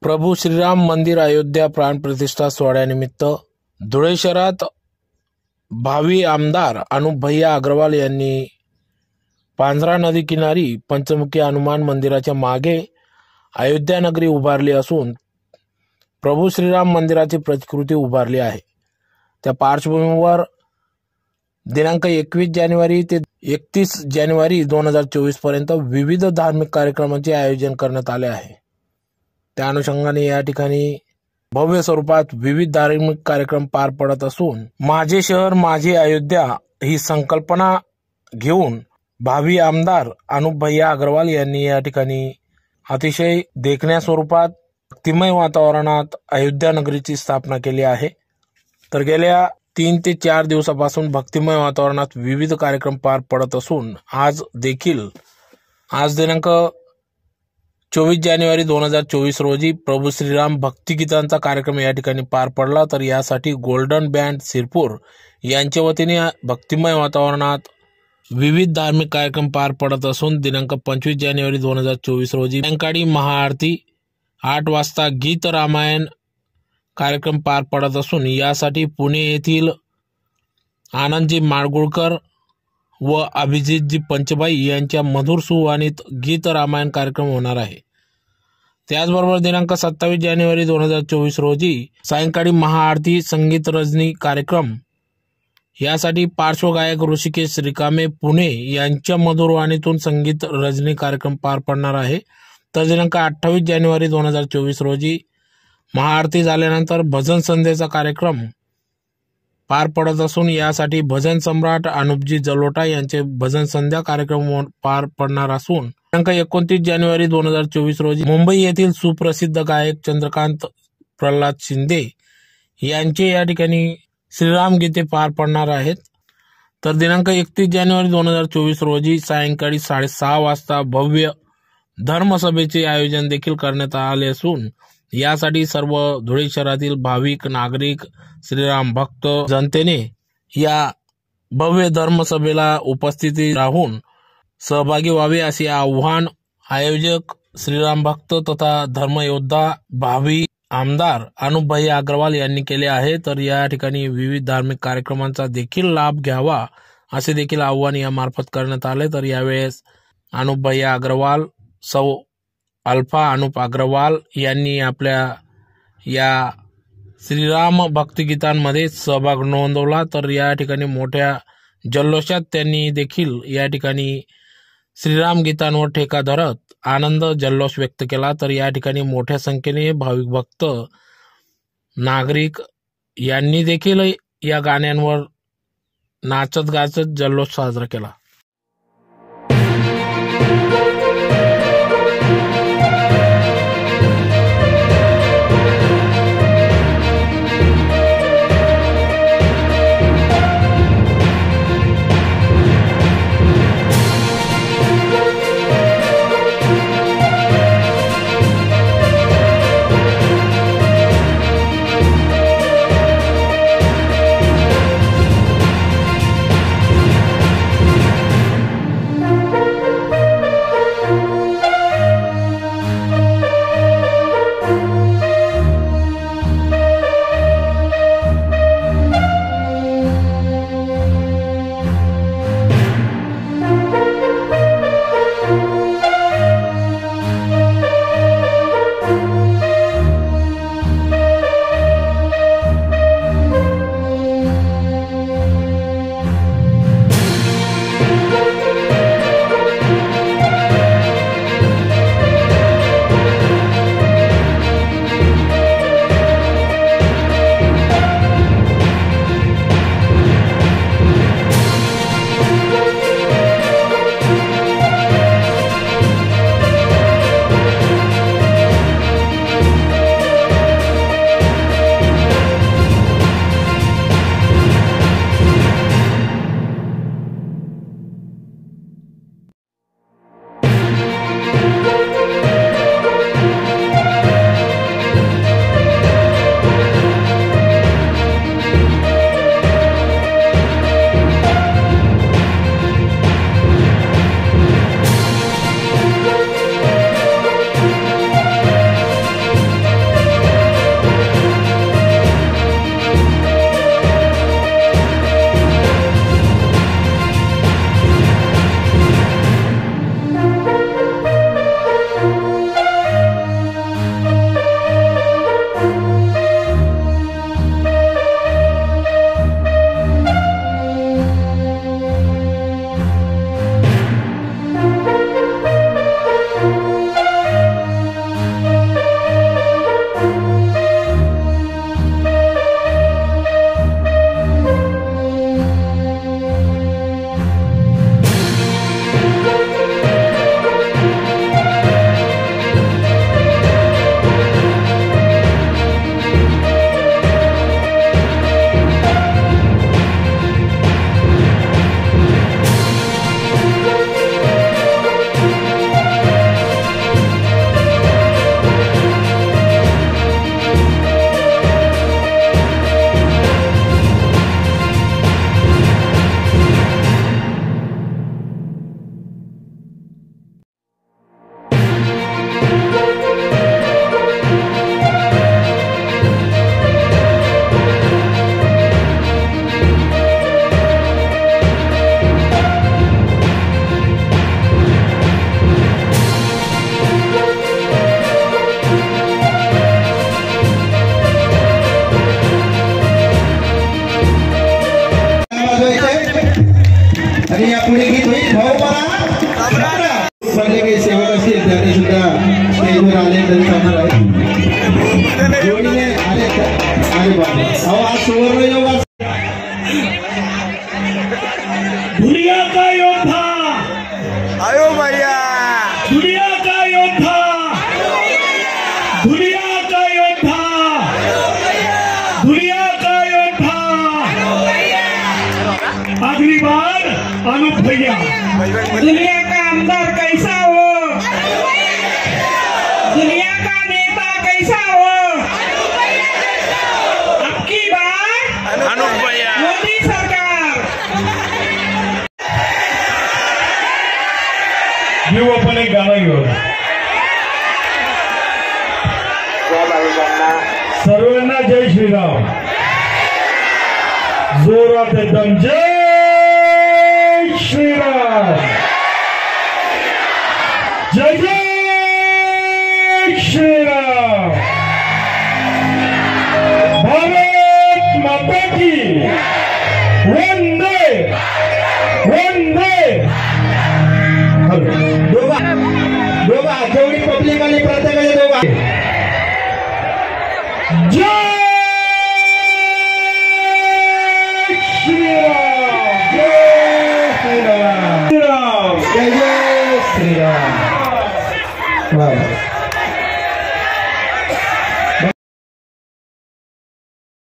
प्रभू श्रीराम मंदिर अयोध्या प्राणप्रतिष्ठा सोहळ्यानिमित्त धुळे शहरात भावी आमदार अनुप भैया अग्रवाल यांनी पांझरा नदी किनारी पंचमुखी हनुमान मंदिराच्या मागे अयोध्या नगरी उभारली असून प्रभू श्रीराम मंदिराची प्रतिकृती उभारली आहे। त्या पार्श्वभूमीवर दिनांक 21 जानेवारी ते 31 जानेवारी 2024 पर्यंत विविध धार्मिक कार्यक्रमांचे आयोजन करण्यात आले आहे। त्या अनुषंगाने या ठिकाणी भव्य स्वरूपात विविध धार्मिक कार्यक्रम पार पडत असून माझे शहर माझी अयोध्या ही संकल्पना घेऊन भावी आमदार अनुप भैया अग्रवाल यांनी या ठिकाणी अतिशय देखण्या स्वरूपात भक्तिमय वातावरणात अयोध्या नगरीची स्थापना केली आहे। तर गेल्या 3 ते 4 दिवसापासून भक्तिमय वातावरणात विविध कार्यक्रम पार पडत असून आज दिनांक 24 जानेवारी 2024 रोजी प्रभू श्रीराम भक्तिगीतांचा कार्यक्रम या ठिकाणी पार पडला। तर यासाठी गोल्डन बँड सिरपूर यांच्या वतीने भक्तिमय वातावरणात विविध धार्मिक कार्यक्रम पार पडत असून दिनांक 25 जानेवारी 2024 रोजी सायंकाळी महाआरती 8 वाजता गीत रामायण कार्यक्रम पार पडत असून यासाठी पुणे येथील आनंदजी माडगुळकर व अभिजितजी पंचबाई यांच्या मधुर सुवाणीत गीत रामायण कार्यक्रम होणार आहे। त्याचबरोबर दिनांक 27 जानेवारी 2024 रोजी सायंकाळी महाआरती संगीत रजनी कार्यक्रम यासाठी पार्श्वगायक ऋषिकेश रिकामे पुणे यांच्या मधुर वाणीतून संगीत रजनी कार्यक्रम पार पडणार आहे। तर दिनांक 28 जानेवारी 2024 रोजी महाआरती झाल्यानंतर भजन संध्याचा कार्यक्रम पार पडत असून यासाठी भजन सम्राट अनुपजी जलोटा यांचे भजन संध्या कार्यक्रम पार पडणार असून दिनांक 29 जानेवारी 2024 रोजी मुंबई येथील सुप्रसिद्ध गायक चंद्रकांत प्रल्हाद शिंदे यांचे या ठिकाणी श्रीराम गीते पार पडणार आहेत। तर दिनांक 31 जानेवारी 2024 रोजी सायंकाळी 6:30 वाजता भव्य धर्मसभेचे आयोजन देखील करण्यात आले असून यासाठी सर्व धुळे शहरातील भाविक नागरिक श्रीराम भक्त जनतेने या भव्य धर्मसभेला उपस्थिती राहून सहभागी व्हावे असे आवाहन आयोजक श्रीराम भक्त तथा धर्मयोद्धा भावी आमदार अनुप भैया अग्रवाल यांनी केले आहे। तर या ठिकाणी विविध धार्मिक कार्यक्रमांचा देखील लाभ घ्यावा असे देखील आवाहन यामार्फत करण्यात आले। तर यावेळेस अनुप भैया अग्रवाल सौ अल्फा अनुप अग्रवाल यांनी आपल्या या श्रीराम भक्तिगीतांमध्ये सहभाग नोंदवला। तर या ठिकाणी मोठ्या जल्लोषात त्यांनी देखील या ठिकाणी श्रीराम गीतांवर ठेका धरत आनंद जल्लोष व्यक्त केला। तर या ठिकाणी मोठ्या संख्येने भाविक भक्त नागरिक यांनी देखील या गाण्यांवर नाचत गाचत जल्लोष साजरा केला। स्टेजवर आले तरी चालणार आहे. जोडीने आले अरे बाबा अहो आज सुवर्ण योग. दुनिया का योद्धा आयो भैया, दुनिया का योद्धा, दुनिया का योद्धा, दुनिया का योद्धा. अगली बार अनूप भैया. दुनिया का आमदार कैसा हो, दुनिया का नेता कैसा हो, अब की बार अनूप भैया, मोदी सरकार. घेऊ आपण एक गाणं घेऊ. सर्वांना जय श्रीराम. जोरात एकदम जय श्रीराम, जय जय श्रीराम. भारत माता की वंदे वंदे. दोघा जेवढी पब्लिक आली प्रत्येकाचे दोघा जय श्रीराम, जय श्रीराम, श्रीराम जय जय श्रीराम.